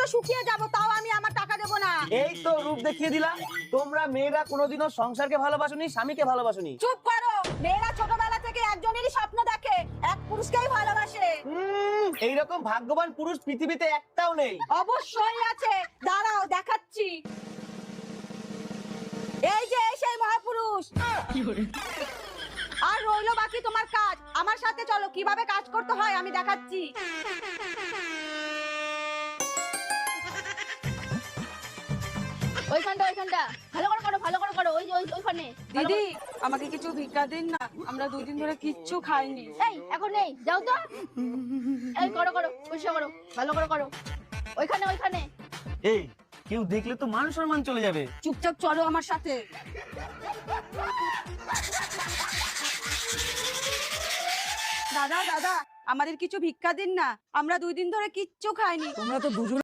তো শুকিয়ে যাব, তাও আমি আমার টাকা দেব না। এই তো রূপ দেখিয়ে দিলা। তোমরা মেয়েরা কোনোদিনও সংসারকে ভালোবাসোনি, স্বামীকে ভালোবাসোনি। চুপ করো। মেয়েরা ছোটবেলা থেকে একজনেরই স্বপ্ন দেখে, এক পুরুষকেই ভালোবাসে। এইরকম ভাগ্যবান পুরুষ পৃথিবীতে একটাও নেই। অবশ্যই আছে, দাঁড়াও দেখাচ্ছি। এই যে সেই মহাপুরুষ। আর রইলো বাকি তোমার কাজ। আমার সাথে চলো, কিভাবে কাজ করতে হয় আমি দেখাচ্ছি। ওইখানটা ভালো করে করো, ভালো করে করো। ওই যে ওইখানে। দিদি, আমাকে কিছু ভিক্ষা দিন না, আমরা দুদিন ধরে কিচ্ছু খাইনি। এই এখন নেই, যাও তো। এই করো পরিষ্কার করো, ভালো করে করো। ওইখানে। এই কেউ দেখলে তো মান সম্মান চলে যাবে। চুপচাপ চলো আমার সাথে। দাদা, আমাদের কিছু ভিক্ষা দিন না, আমরা 2 দিন ধরে কিচ্ছু খাইনি। তোমরা তো দুজন